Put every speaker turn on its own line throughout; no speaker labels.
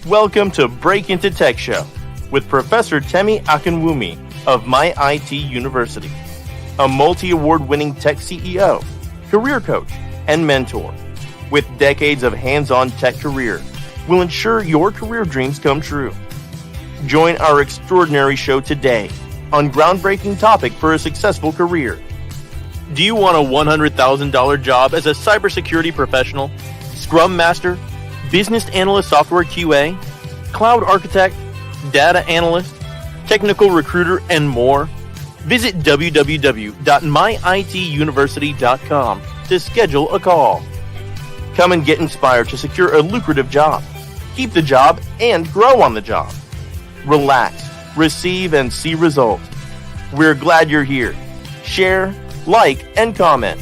Welcome to Break Into Tech Show with Professor Temi Akinwumi of My IT University, a multi-award winning tech CEO, career coach, and mentor. With decades of hands-on tech career, will ensure your career dreams come true. Join our extraordinary show today on groundbreaking topic for a successful career. Do you want a $100,000 job as a cybersecurity professional, Scrum Master, Business Analyst Software QA, Cloud Architect, Data Analyst, Technical Recruiter, and more? Visit www.myituniversity.com to schedule a call. Come and get inspired to secure a lucrative job, keep the job, and grow on the job. Relax, receive, and see results. We're glad you're here. Share, like, and comment.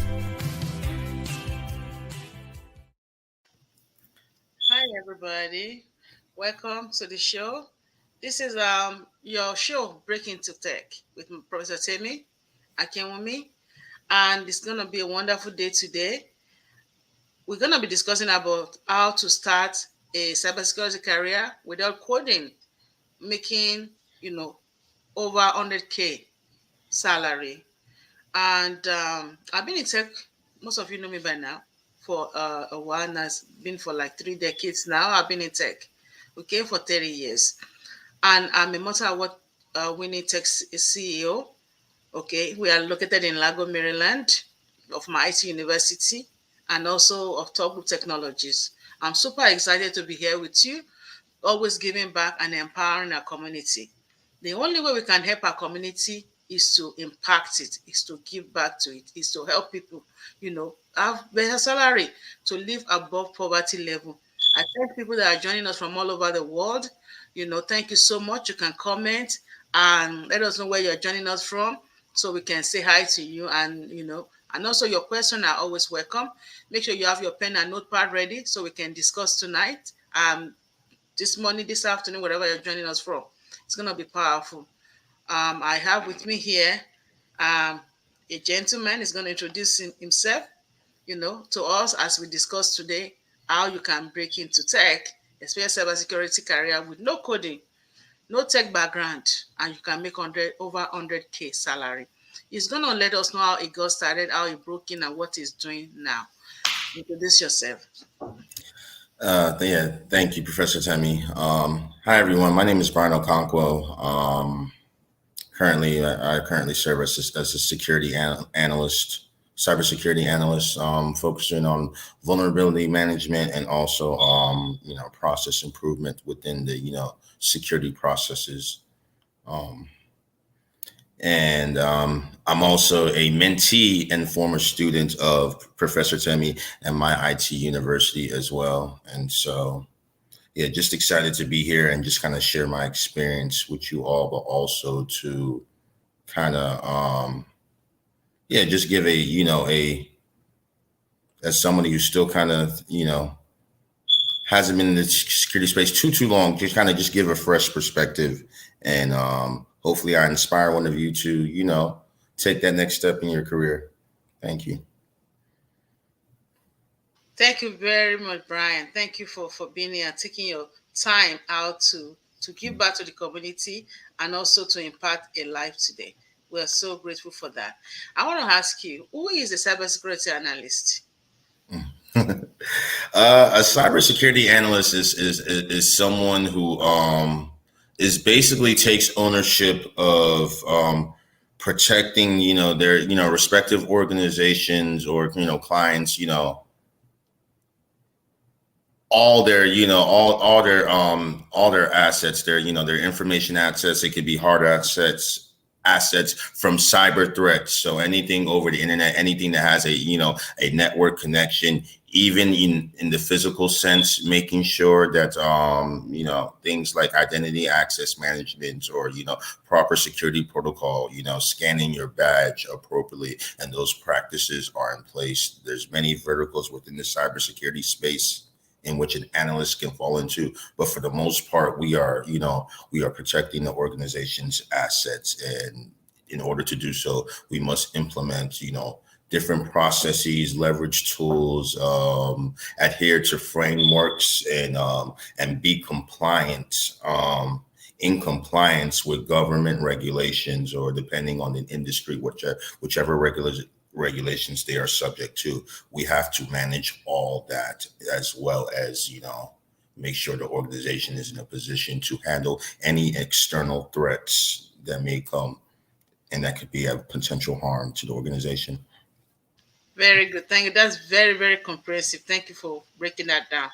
Hi, everybody. Welcome to the show. This is your show, Break Into Tech, with Professor Temi Akinwumi, and it's going to be a wonderful day today. We're going to be discussing about how to start a cybersecurity career without coding, making, over 100K salary. And I've been in tech, most of you know me by now, for a while now. It's been for like 3 decades now. I've been in tech. We came for 30 years. And I'm a multi-award winning tech CEO. Okay, we are located in Lago, Maryland, of my IT University, and also of Top Group Technologies. I'm super excited to be here with you, always giving back and empowering our community. The only way we can help our community is to impact it, is to give back to it, is to help people, have better salary, to live above poverty level. I thank people that are joining us from all over the world. Thank you so much. You can comment and let us know where you're joining us from so we can say hi to you. And, and also your questions are always welcome. Make sure you have your pen and notepad ready so we can discuss tonight, this morning, this afternoon, wherever you're joining us from. It's going to be powerful. I have with me here a gentleman. Is going to introduce himself, to us as we discuss today how you can break into tech, especially cybersecurity career with no coding, no tech background, and you can make over 100K salary. He's going to let us know how he got started, how he broke in, and what he's doing now. Introduce yourself.
Thank you, Professor Temi. Hi, everyone. My name is Brian Okonkwo. I currently serve as a security analyst, cybersecurity analyst, focusing on vulnerability management and also, process improvement within the, security processes. And I'm also a mentee and former student of Professor Temi and My IT University as well. And so, just excited to be here and just kind of share my experience with you all, but also to kind of, just give as somebody who still kind of, hasn't been in the security space too long, just give a fresh perspective. And hopefully I inspire one of you to, take that next step in your career. Thank you.
Thank you very much, Brian. Thank you for being here and taking your time out to give back to the community and also to impact a life today. We are so grateful for that. I want to ask you, who is a cybersecurity analyst?
A cybersecurity analyst is someone who is basically takes ownership of protecting, their, respective organizations or, clients, all their, all their assets, their information assets. It could be hard assets from cyber threats. So anything over the internet, anything that has a network connection, even in the physical sense, making sure that, things like identity access management or, proper security protocol, scanning your badge appropriately. And those practices are in place. There's many verticals within the cybersecurity space in which an analyst can fall into. But for the most part, we are protecting the organization's assets. And in order to do so, we must implement, different processes, leverage tools, adhere to frameworks, and be compliant, in compliance with government regulations, or depending on the industry, whichever regulations they are subject to. We have to manage all that, as well as, make sure the organization is in a position to handle any external threats that may come, and that could be a potential harm to the organization.
Very good. Thank you. That's very, very comprehensive. Thank you for breaking that down.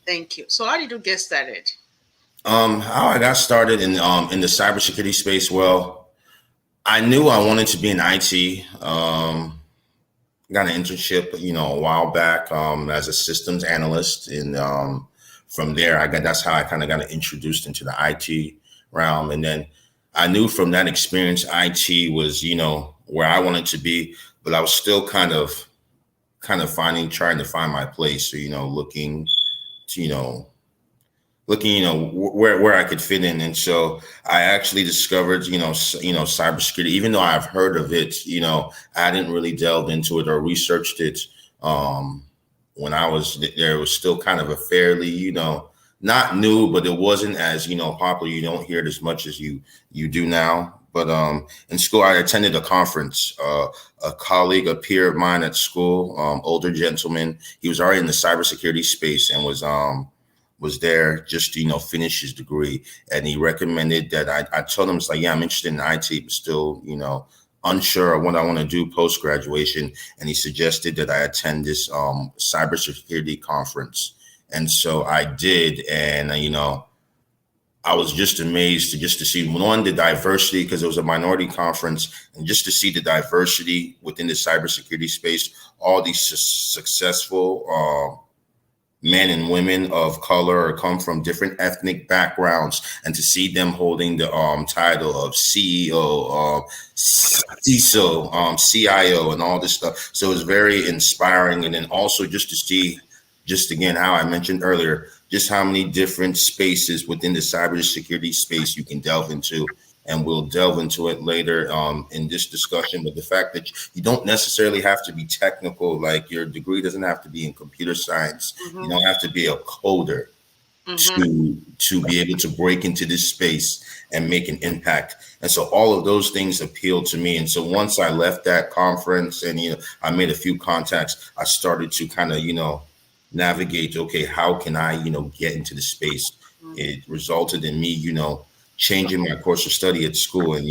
Thank you. So how did you get started?
How I got started in the cybersecurity space. Well, I knew I wanted to be in IT. Got an internship, a while back, as a systems analyst, and from there, that's how I kind of got introduced into the IT realm. And then I knew from that experience, IT was, where I wanted to be, but I was still kind of trying to find my place. So, looking to, where I could fit in. And so I actually discovered, cybersecurity. Even though I've heard of it, I hadn't really delved into it or researched it. When I was there, it was still kind of a fairly, not new, but it wasn't as, popular. You don't hear it as much as you do now. But in school, I attended a conference. A colleague, a peer of mine at school, older gentleman, he was already in the cybersecurity space and was there just to, finish his degree. And he recommended that I told him, it's like, yeah, I'm interested in IT, but still, unsure of what I want to do post-graduation. And he suggested that I attend this cybersecurity conference. And so I did. And, I was just amazed to see, one, the diversity, because it was a minority conference, and just to see the diversity within the cybersecurity space, all these successful men and women of color or come from different ethnic backgrounds, and to see them holding the title of CEO, CISO, CIO, and all this stuff. So it was very inspiring. And then also just to see, just again, how I mentioned earlier, just how many different spaces within the cybersecurity space you can delve into. And we'll delve into it later in this discussion. But the fact that you don't necessarily have to be technical, like your degree doesn't have to be in computer science. Mm-hmm. You don't have to be a coder to be able to break into this space and make an impact. And so all of those things appealed to me. And so once I left that conference and, I made a few contacts, I started to kind of, navigate, okay, how can I, get into the space? It resulted in me, changing my course of study at school and,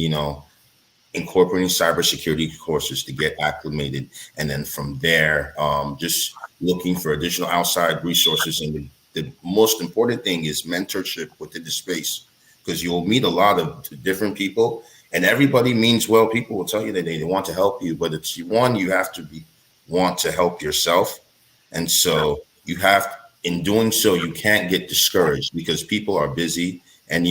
incorporating cybersecurity courses to get acclimated. And then from there, just looking for additional outside resources. And the most important thing is mentorship within the space, because you'll meet a lot of different people, and everybody means well. People will tell you that they want to help you, but it's one, you have to want to help yourself. And so in doing so, you can't get discouraged, because people are busy, and,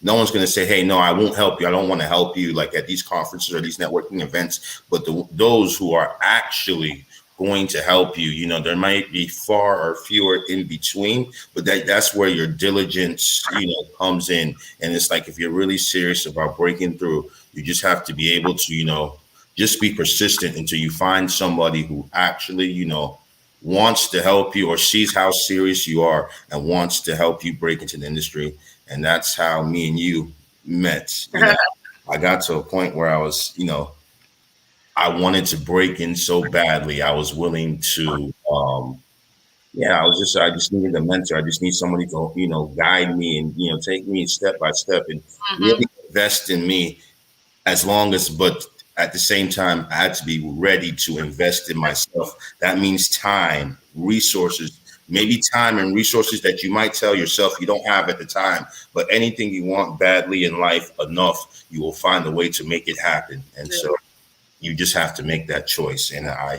no one's going to say, hey, no, I won't help you. I don't want to help you, like at these conferences or these networking events. But those who are actually going to help you, there might be far or fewer in between, but that's where your diligence, comes in. And it's like, if you're really serious about breaking through, you just have to be able to, just be persistent until you find somebody who actually, wants to help you, or sees how serious you are and wants to help you break into the industry. And that's how me and you met. I got to a point where I was, I wanted to break in so badly. I was willing to, I just needed a mentor. I just need somebody to, guide me and, take me step by step and really invest in me, but at the same time, I had to be ready to invest in myself. That means time, resources, maybe time and resources that you might tell yourself you don't have at the time, but anything you want badly in life enough, you will find a way to make it happen. And so you just have to make that choice. And I,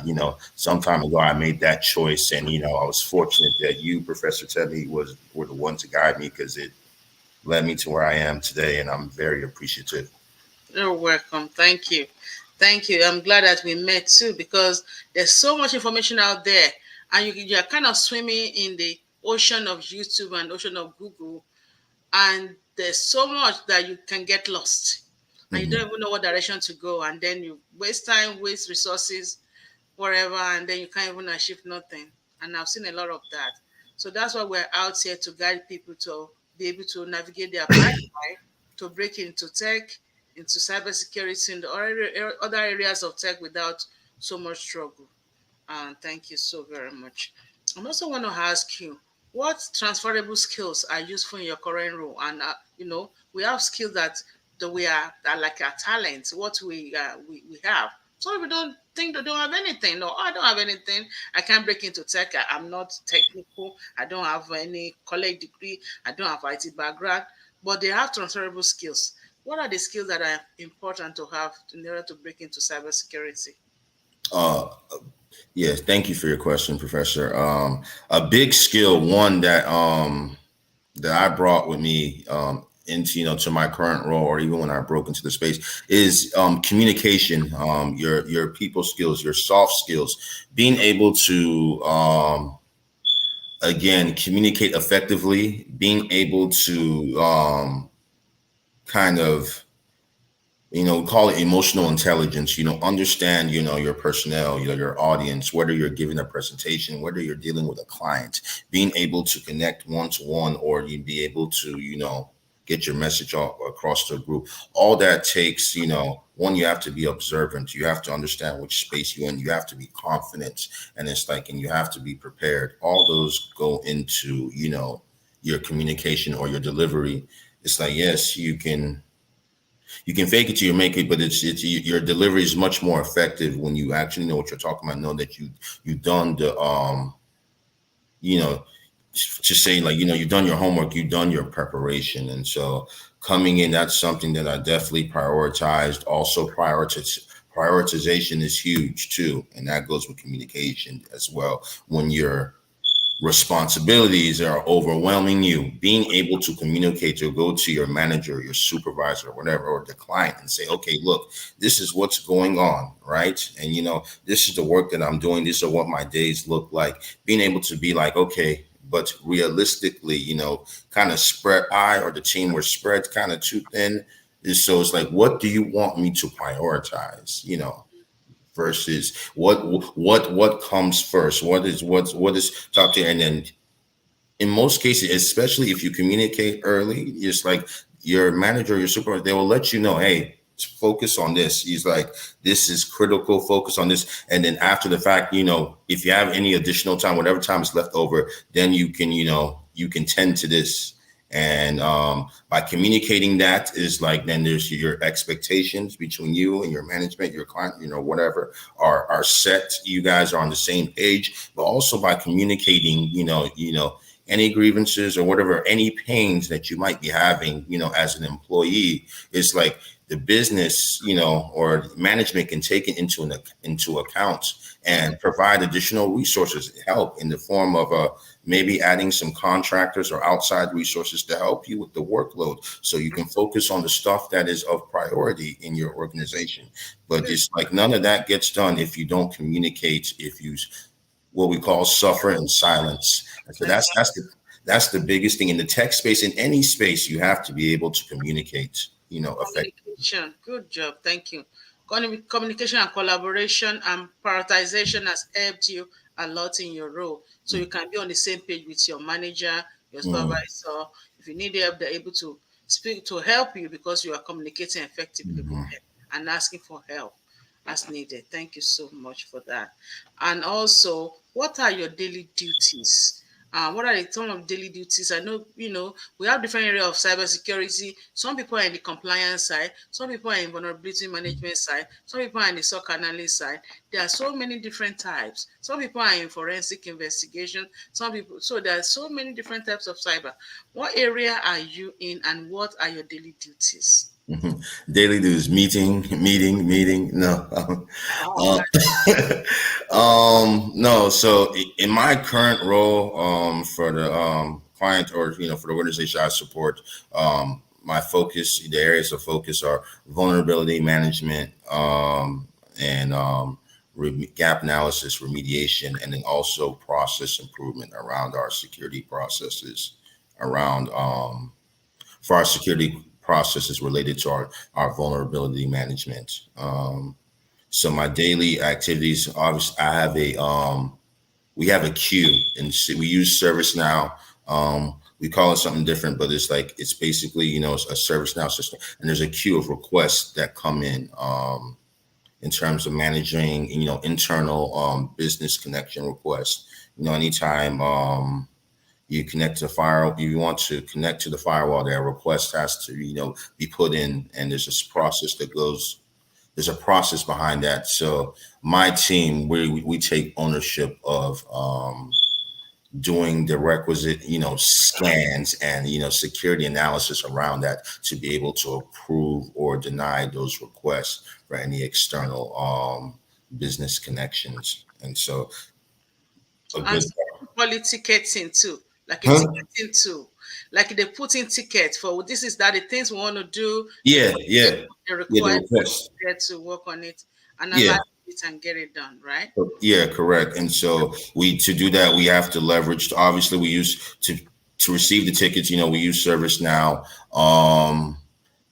some time ago, I made that choice, and, I was fortunate that you, Professor Temi, were the one to guide me, because it led me to where I am today. And I'm very appreciative.
You're welcome. Thank you. Thank you. I'm glad that we met too, because there's so much information out there, and you're kind of swimming in the ocean of YouTube and ocean of Google, and there's so much that you can get lost. and you don't even know what direction to go, and then you waste time, waste resources, whatever, and then you can't even achieve nothing. And I've seen a lot of that. So that's why we're out here to guide people to be able to navigate their pipeline to break into tech, into cybersecurity, and other areas of tech without so much struggle. And thank you so very much. I also want to ask you, what transferable skills are useful in your current role? And we have skills that we are that like our talents, what we have. Some people don't think they don't have anything. No, I don't have anything. I can't break into tech. I'm not technical. I don't have any college degree. I don't have IT background, but they have transferable skills. What are the skills that are important to have in order to break into cybersecurity?
Uh, yes, thank you for your question, Professor. A big skill, one that I brought with me into to my current role, or even when I broke into the space, is communication. Your people skills, your soft skills, being able to again communicate effectively, being able to kind of call it emotional intelligence, understand, your personnel, your audience, whether you're giving a presentation, whether you're dealing with a client, being able to connect one-to-one, or you be able to, get your message across the group. All that takes, one, you have to be observant. You have to understand which space you're in. You have to be confident. And it's like, and you have to be prepared. All those go into, your communication or your delivery. It's like, yes, you can fake it till you make it, but it's your delivery is much more effective when you actually know what you're talking about, know that you've done the just saying, like, you've done your homework, you've done your preparation. And so coming in, that's something that I definitely prioritized. Also, prioritization is huge too, and that goes with communication as well. When you're responsibilities are overwhelming you, being able to communicate, to go to your manager, your supervisor, whatever, or the client, and say, okay, look, this is what's going on, right? And this is the work that I'm doing, these are what my days look like. Being able to be like, okay, but realistically, kind of spread, I or the team were spread kind of too thin. So it's like, what do you want me to prioritize, versus what comes first, what is top tier. And then in most cases, especially if you communicate early, it's like your manager, your supervisor, they will let you know, hey, focus on this. He's like, this is critical, focus on this. And then after the fact, if you have any additional time, whatever time is left over, then you can tend to this. And by communicating that, is like, then there's your expectations between you and your management, your client, whatever are set. You guys are on the same page. But also by communicating, any grievances or whatever, any pains that you might be having, as an employee, is like the business, or management can take it into account and provide additional resources, help in the form of maybe adding some contractors or outside resources to help you with the workload, so you can focus on the stuff that is of priority in your organization. But it's like none of that gets done if you don't communicate, if you what we call suffer in silence. And so that's the biggest thing in the tech space. In any space, you have to be able to communicate, effectively.
Communication. Good job. Thank you. Communication and collaboration and prioritization has helped you a lot in your role. So you can be on the same page with your manager, your supervisor. If you need help, they're able to speak to help you because you are communicating effectively with them and asking for help as needed. Thank you so much for that. And also, what are your daily duties? What are the some of daily duties? I know, we have different areas of cybersecurity. Some people are in the compliance side, some people are in vulnerability management side, some people are in the SOC analyst side. There are so many different types. Some people are in forensic investigation, some people, so there are so many different types of cyber. What area are you in and what are your daily duties?
Daily dues, meeting. No,
Oh,
no. So in my current role, for the client, or for the organization I support, my focus, the areas of focus are vulnerability management, and gap analysis, remediation, and then also process improvement around our security processes, around for our security processes related to our vulnerability management. So my daily activities, obviously, we have a queue, and we use ServiceNow. We call it something different, but it's basically, it's a ServiceNow system, and there's a queue of requests that come in terms of managing, internal business connection requests. Anytime you connect to the firewall, you want to connect to the firewall, that request has to, be put in, and there's this process there's a process behind that. So my team, we take ownership of doing the requisite, scans and, security analysis around that to be able to approve or deny those requests for any external business connections. And so a
And
good
some call it ticketing too, like a
huh?
ticketing tool. Like they put in tickets for this is that the things we want to do,
Yeah,
they
the
require
request.
get to work on it,
Yeah.
analyze it and get it done, right?
Yeah, correct. And so to do that, we have to leverage, obviously we use to receive the tickets, we use ServiceNow.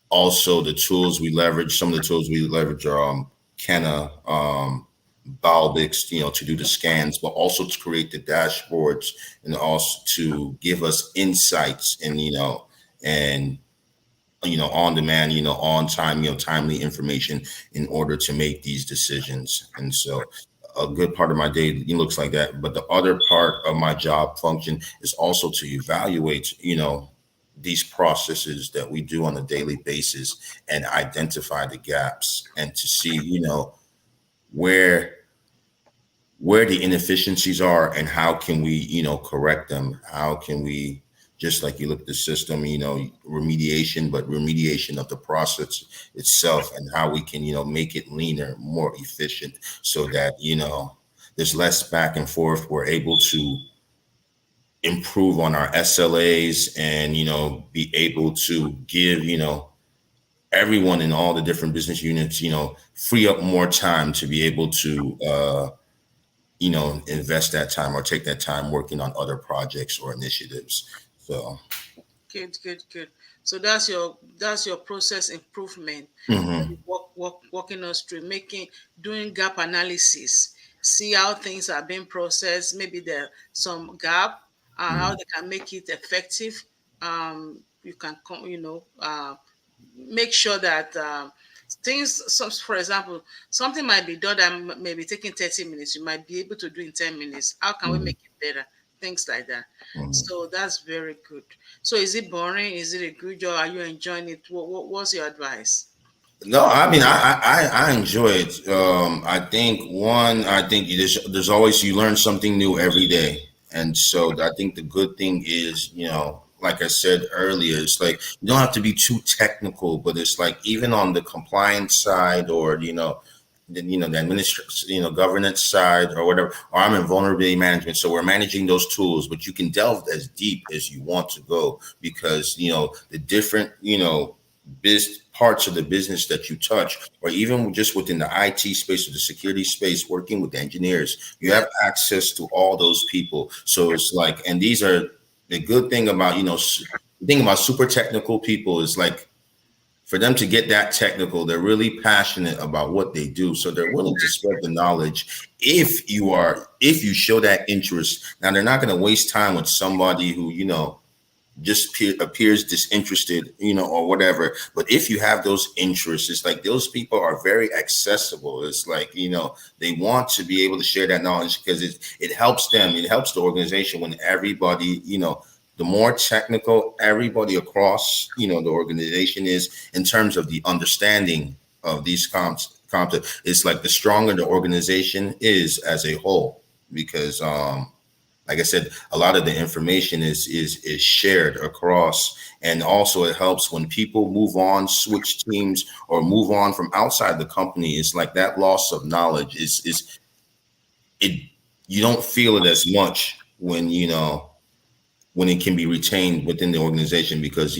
Also the tools we leverage, some of the tools we leverage are Kenna, Balbix, to do the scans, but also to create the dashboards and also to give us insights and, and on demand, on time, timely information in order to make these decisions. And so a good part of my day looks like that. But the other part of my job function is also to evaluate, these processes that we do on a daily basis and identify the gaps and to see, where the inefficiencies are and how can we, correct them? How can we, just like you look at the system, remediation, but remediation of the process itself and how we can, make it leaner, more efficient so that, there's less back and forth. We're able to improve on our SLAs and, be able to give, everyone in all the different business units, free up more time to be able to, invest that time or take that time working on other projects or initiatives. So
Good. So that's your process improvement.
mhm.
Walking us through doing gap analysis, see how things are being processed. Maybe there some gap, how they can make it effective. You can make sure that things. So, for example, something might be done that may be taking 30 minutes. You might be able to do in 10 minutes. How can we make it better? Things like that. So that's very good. So is it boring? Is it a good job? Are you enjoying it? What's your advice?
No, I mean, I enjoy it. I think there's always, you learn something new every day. And so I think the good thing is, like I said earlier, it's like, you don't have to be too technical, but it's like, even on the compliance side or, the administration, governance side or whatever, or I'm in vulnerability management. So we're managing those tools, but you can delve as deep as you want to go because, the different, parts of the business that you touch, or even just within the IT space or the security space, working with the engineers, you have access to all those people. So it's like, and these are the good thing about, the thing about super technical people is like, for them to get that technical, they're really passionate about what they do. So they're willing to spread the knowledge if you show that interest. Now, they're not going to waste time with somebody who, just appears disinterested, or whatever. But if you have those interests, it's like those people are very accessible. It's like, they want to be able to share that knowledge because it helps them. It helps the organization when everybody, the more technical everybody across, the organization is in terms of the understanding of these concepts, it's like the stronger the organization is as a whole, because like I said, a lot of the information is shared across, and also it helps when people move on, switch teams, or move on from outside the company. It's like that loss of knowledge is you don't feel it as much when when it can be retained within the organization, because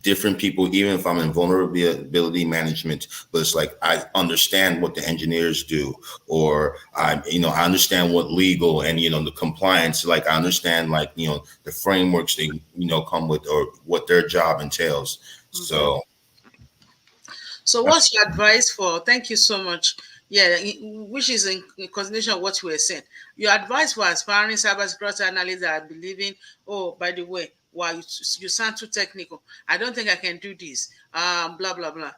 different people, even if I'm in vulnerability management, but it's like I understand what the engineers do, or I understand what legal and the compliance, like I understand the frameworks they come with, or what their job entails.
Okay.
So
So what's your advice for, thank you so much. Yeah, which is in continuation of what you were saying. Your advice for aspiring cybersecurity analysts that are believing, oh, by the way, wow, you sound too technical. I don't think I can do this. Blah, blah, blah.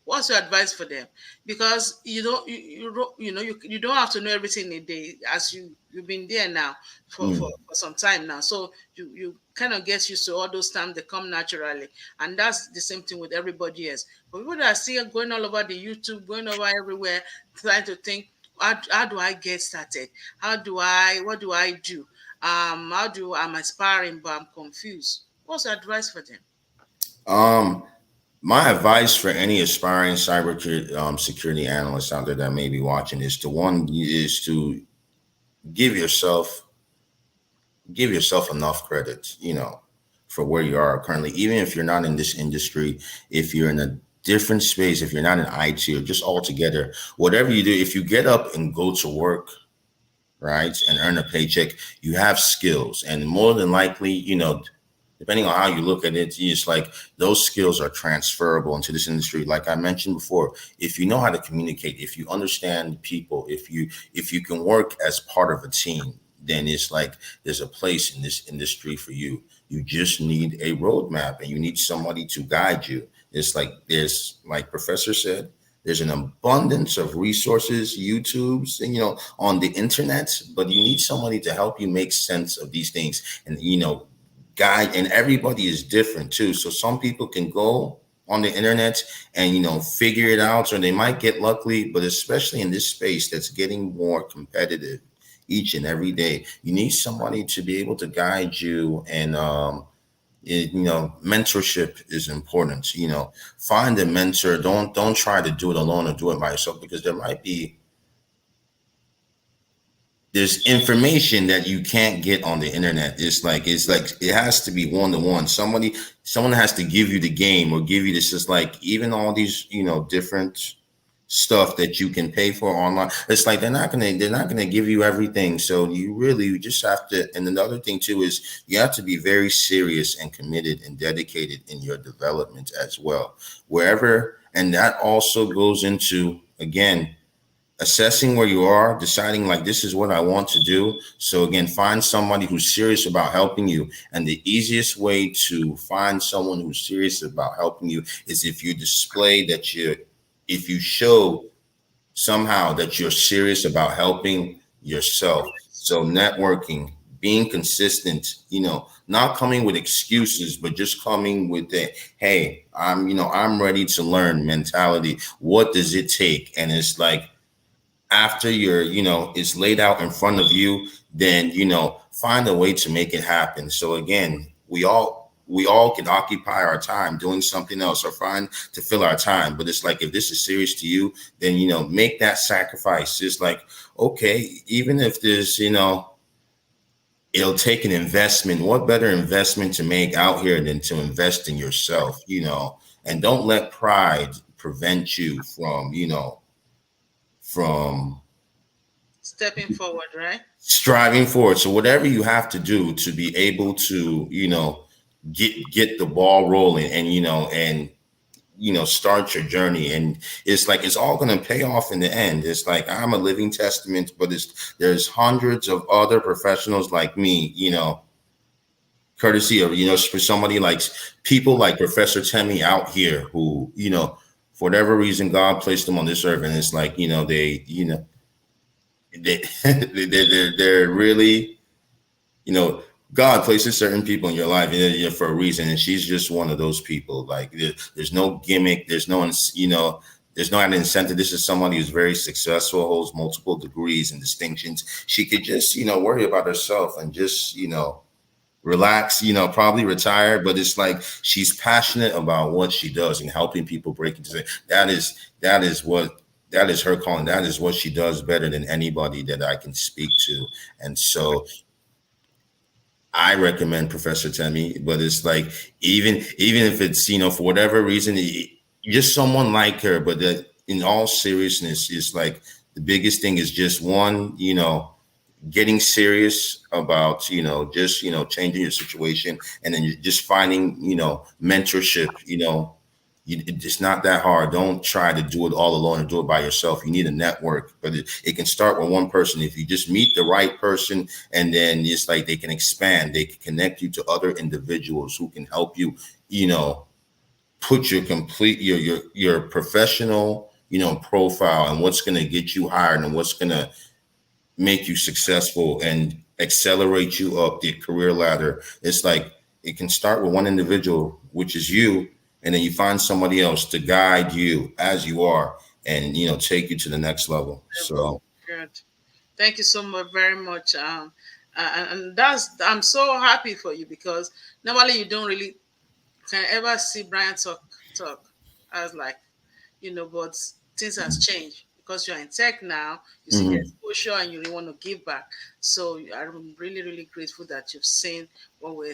What's your advice for them? Because you don't have to know everything in a day, as you've been there now for some time now. So you kind of get used to all those terms, they come naturally. And that's the same thing with everybody else. But people that are still going all over the YouTube, going over everywhere, trying to think, how do I get started? What do I do? I'm aspiring, but I'm confused. What's your advice for them?
um my advice for any aspiring cyber security analyst out there that may be watching is to give yourself give yourself enough credit, for where you are currently. Even if you're not in this industry, if you're in a different space, if you're not in IT or just altogether, whatever you do, if you get up and go to work, right, and earn a paycheck, you have skills. And more than likely, depending on how you look at it, it's like those skills are transferable into this industry. Like I mentioned before, if you know how to communicate, if you understand people, if you can work as part of a team, then it's like there's a place in this industry for you. You just need a roadmap and you need somebody to guide you. It's like like Professor said, there's an abundance of resources, YouTubes, and on the internet, but you need somebody to help you make sense of these things. And guide, and everybody is different too. So some people can go on the internet and figure it out, or they might get lucky, but especially in this space that's getting more competitive each and every day, you need somebody to be able to guide you. And mentorship is important. Find a mentor. Don't try to do it alone or do it by yourself, because there's information that you can't get on the internet. It's like it has to be one-to-one. Someone has to give you the game or give you this. Just like even all these different stuff that you can pay for online, it's like they're not gonna give you everything. So you just have to. And another thing too is you have to be very serious and committed and dedicated in your development as well, wherever. And that also goes into, again, assessing where you are, deciding like, this is what I want to do. So again, find somebody who's serious about helping you. And the easiest way to find someone who's serious about helping you is if you display if you show somehow that you're serious about helping yourself. So networking, being consistent, not coming with excuses, but just coming with the, hey, I'm ready to learn mentality. What does it take? And it's like, after it's laid out in front of you, then find a way to make it happen. So again, we all can occupy our time doing something else or find to fill our time, but it's like, if this is serious to you, then make that sacrifice. It's like, okay, even if there's it'll take an investment. What better investment to make out here than to invest in yourself? And don't let pride prevent you from
Stepping forward, right?
striving forward. So whatever you have to do to be able to, get the ball rolling and start your journey. And it's like, it's all going to pay off in the end. It's like, I'm a living testament, but there's hundreds of other professionals like me, courtesy of, for somebody like people like Professor Temi out here who, for whatever reason, God placed them on this earth. And it's like, they're really, God places certain people in your life for a reason. And she's just one of those people. Like there's no gimmick. There's no, there's no added incentive. This is somebody who's very successful, holds multiple degrees and distinctions. She could just, worry about herself and just, relax, probably retire. But it's like, she's passionate about what she does and helping people break into it. That is her calling. That is what she does better than anybody that I can speak to. And so I recommend Professor Temi, but it's like, even if it's, for whatever reason, just someone like her, but that in all seriousness, it's like the biggest thing is just one, getting serious about, just, changing your situation, and then you're just finding, mentorship, it's not that hard. Don't try to do it all alone or do it by yourself. You need a network, but it can start with one person. If you just meet the right person, and then it's like they can expand, they can connect you to other individuals who can help you, put your professional, profile, and what's going to get you hired and what's going to make you successful and accelerate you up the career ladder. It's like it can start with one individual, which is you, and then you find somebody else to guide you as you are, and take you to the next level. So
Good. Thank you so much, very much. And that's I'm so happy for you because normally you don't really can ever see Brian talk. I was like, but things has changed because you're in tech now. You see the
mhm,
exposure and you really want to give back. So I'm really, really grateful that you've seen what we're,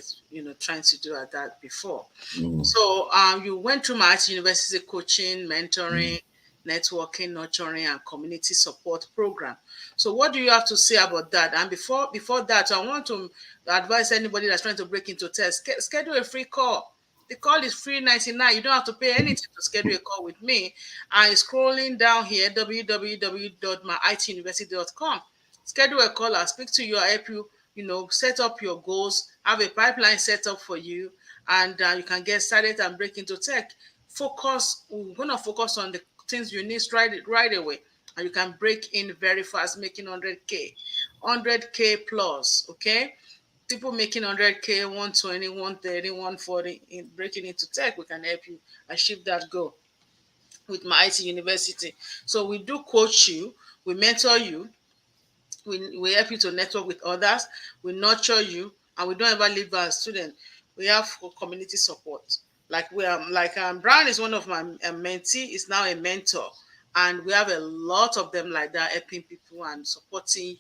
trying to do at that before.
mhm,
So you went through my university coaching,
mhm.
mentoring, networking, nurturing, and community support program. So what do you have to say about that? And before that, I want to advise anybody that's trying to break into tech, schedule a free call. The call is free 99. You don't have to pay anything to schedule a call with me. I'm scrolling down here, www.myituniversity.com. Schedule a call. I'll speak to you. I'll help you, set up your goals, have a pipeline set up for you, and you can get started and break into tech. We're going to focus on the things you need right away. And you can break in very fast, making 100K, 100K plus, okay? People making 100K, 120, 130, 140 in breaking into tech, we can help you achieve that goal with my IT university. So we do coach you, we mentor you, we help you to network with others, we nurture you, and we don't ever leave our student. We have community support. Like Brian is one of my mentee, is now a mentor, and we have a lot of them like that helping people and supporting you.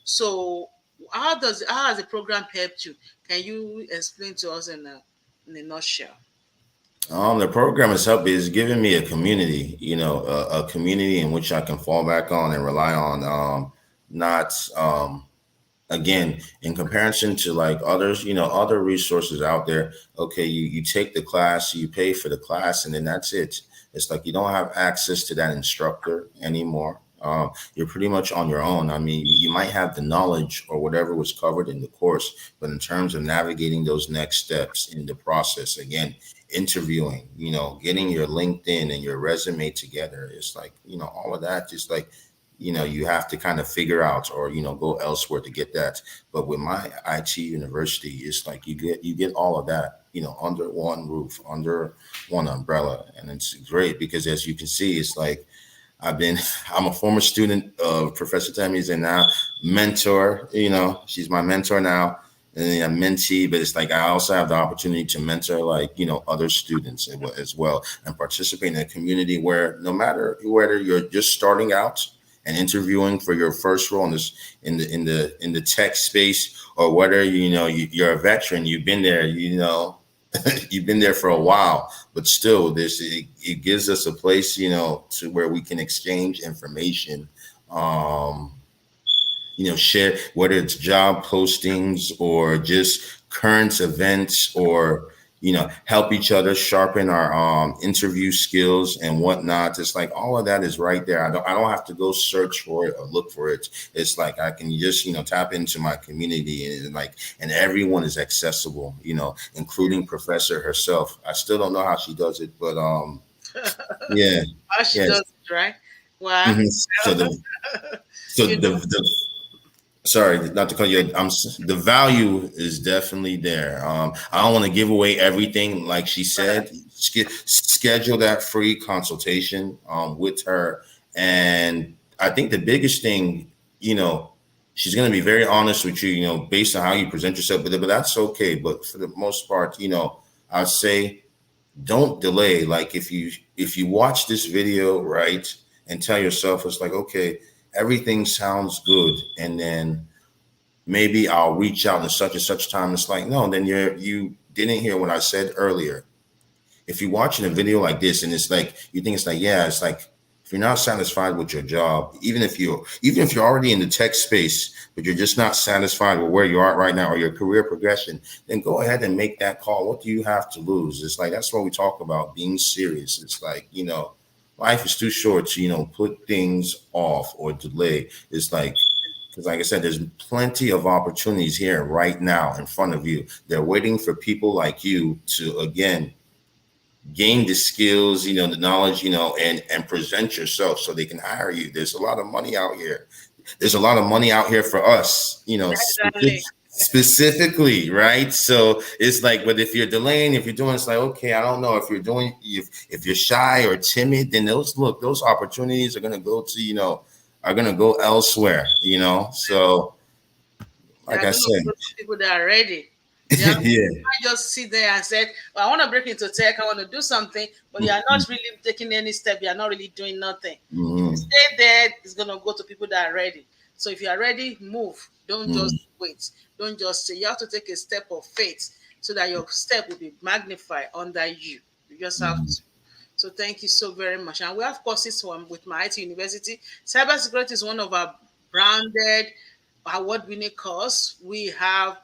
So how has the program helped you? Can you explain to us in a nutshell?
The program is giving me a community, a community in which I can fall back on and rely on. Not Again, in comparison to like others, other resources out there. Okay, you take the class, you pay for the class, and then that's it. It's like you don't have access to that instructor anymore. You're pretty much on your own. I mean, you might have the knowledge or whatever was covered in the course, but in terms of navigating those next steps in the process, again, interviewing, getting your LinkedIn and your resume together, it's like, all of that, just like, you have to kind of figure out or, go elsewhere to get that. But with my IT university, it's like you get all of that, under one roof, under one umbrella. And it's great because as you can see, it's like I'm a former student of Professor Temi's and now mentor, she's my mentor now and then a mentee, but it's like I also have the opportunity to mentor like, other students as well and participate in a community where no matter whether you're just starting out and interviewing for your first role in this in the tech space, or whether you're a veteran, you've been there, you've been there for a while, but still it gives us a place, to where we can exchange information, share whether it's job postings or just current events, or help each other sharpen our interview skills and whatnot. It's like all of that is right there. I don't have to go search for it or look for it. It's like I can just tap into my community, and everyone is accessible, including Professor herself. I still don't know how she does it, but yeah.
How she
Yes.
does it, right? Well,
Mhm. So the so
you know,
the sorry, not to cut you. The value is definitely there. I don't want to give away everything, like she said. Schedule that free consultation with her, and I think the biggest thing, she's going to be very honest with you, based on how you present yourself. But that's okay. But for the most part, I'd say don't delay. Like if you watch this video, right, and tell yourself it's like, okay, everything sounds good, and then maybe I'll reach out in such and such time. It's like, no, then you didn't hear what I said earlier. If you're watching a video like this and it's like you think it's like, yeah, it's like If you're not satisfied with your job, even if you're already in the tech space, but you're just not satisfied with where you are right now or your career progression, then go ahead and make that call. What do you have to lose? It's like that's what we talk about, being serious. It's like, life is too short to, put things off or delay. It's like, because like I said, there's plenty of opportunities here right now in front of you. They're waiting for people like you to, again, gain the skills, the knowledge, and present yourself so they can hire you. There's a lot of money out here. There's a lot of money out here for us,
Exactly.
specifically, right? So it's like, but if you're delaying, if you're doing, it's like, okay, I don't know if you're doing, if you're shy or timid, then those opportunities are going to go to, are going to go elsewhere, So
They
like
are
I
going to
said,
go to people that are ready. Yeah,
yeah.
I just sit there and said, well, I want to break into tech, I want to do something, but you are not really taking any step, you are not really doing nothing. If you
Mhm,
stay there, it's going to go to people that are ready. So if you are ready, move. Don't just
mhm,
wait. Don't just say, you have to take a step of faith so that your step will be magnified under you. You just have
mhm,
to. So thank you so very much. And we have courses with my IT University. Cybersecurity is one of our branded award-winning course. We have,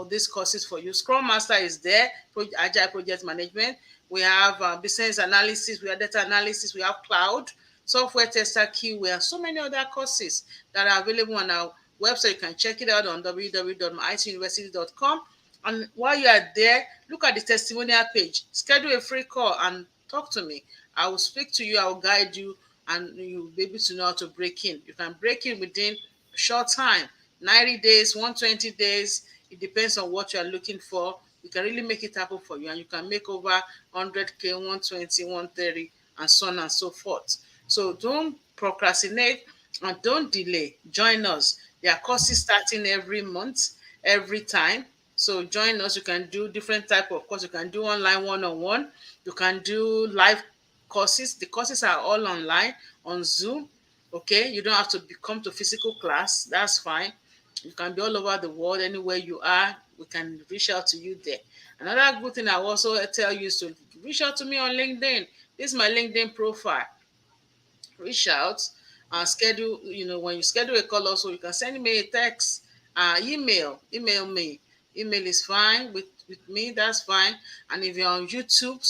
these courses for you. Scrum Master is there, Agile Project Management. We have business analysis, we have data analysis, we have cloud, software tester, QA, and so many other courses that are available on our website. You can check it out on www.myituniversity.com. And while you are there, look at the testimonial page, schedule a free call and talk to me. I will speak to you, I will guide you, and you'll be able to know how to break in. You can break in within a short time, 90 days, 120 days. It depends on what you are looking for. We can really make it happen for you, and you can make over 100K, 120, 130, and so on and so forth. So don't procrastinate and don't delay. Join us. There are courses starting every month, every time. So join us. You can do different type of course. You can do online one-on-one. You can do live courses. The courses are all online on Zoom. Okay, you don't have to come to physical class. That's fine. You can be all over the world, anywhere you are. We can reach out to you there. Another good thing I also tell you is to reach out to me on LinkedIn. This is my LinkedIn profile. Reach out and schedule, when you schedule a call also, you can send me a text, email me. Email is fine with me, that's fine. And if you're on YouTube,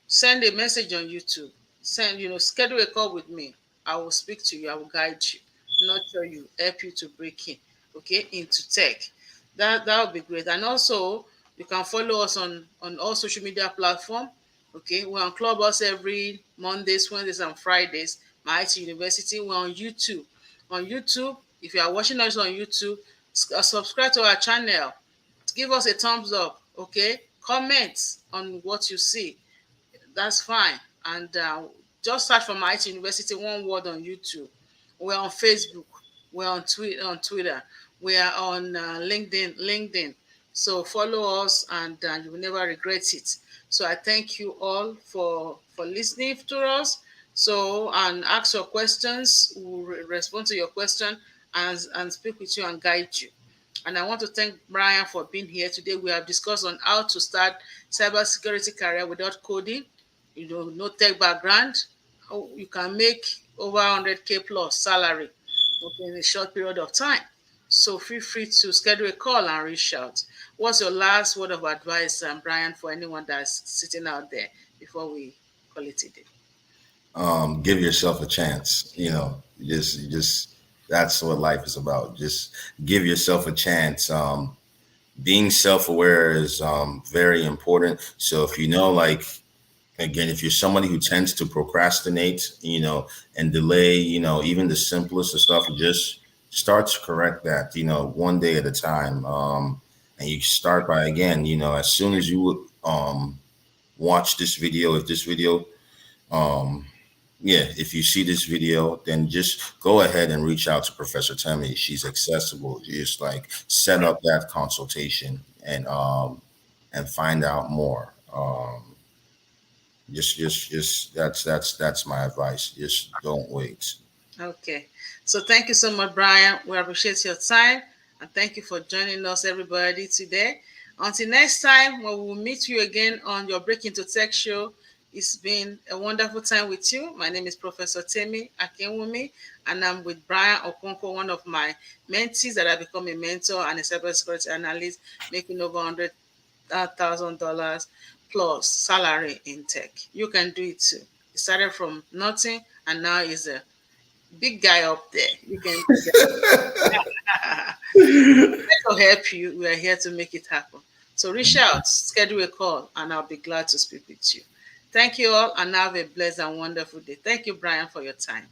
send a message on YouTube. Schedule a call with me. I will speak to you, I will guide you, nurture you, help you to break in, okay, into tech. That would be great. And also you can follow us on all social media platforms. Okay, we're on Clubhouse every Mondays, Wednesdays, and Fridays. My IT University. We're on YouTube. On YouTube, if you are watching us on YouTube, subscribe to our channel. Give us a thumbs up. Okay, comment on what you see. That's fine. And just search for my IT University, one word on YouTube. We're on Facebook. We're on Twitter. We are on LinkedIn. So follow us, and you will never regret it. So I thank you all for listening to us. So, and ask your questions. We'll respond to your question and speak with you and guide you. And I want to thank Brian for being here today. We have discussed on how to start cybersecurity career without coding. No tech background. How you can make over 100K plus salary, okay, in a short period of time. So feel free to schedule a call and reach out. What's your last word of advice, Brian, for anyone that's sitting out there before we call it a day?
Give yourself a chance. Just that's what life is about. Just give yourself a chance. Being self-aware is very important. So if like again, if you're somebody who tends to procrastinate, and delay, even the simplest of stuff, just start to correct that, one day at a time. And you start by, again, as soon as you watch this video, if this video um, yeah, if you see this video, then just go ahead and reach out to Professor Temi. She's accessible. Just like set up that consultation and find out more. Just that's my advice. Just don't wait.
Okay. So thank you so much, Brian. We appreciate your time, and thank you for joining us, everybody, today. Until next time, when we will meet you again on your Break Into Tech show, It's been a wonderful time with you. My name is Professor Temi Akinwumi, and I'm with Brian Okonkwo, one of my mentees that have become a mentor and a cybersecurity analyst, making over $100,000 plus salary in tech. You can do it too. He started from nothing, and now he's a big guy up there. You can do that. To help you, we are here to make it happen. So reach out, schedule a call, and I'll be glad to speak with you. Thank you all, and have a blessed and wonderful day. Thank you, Brian, for your time.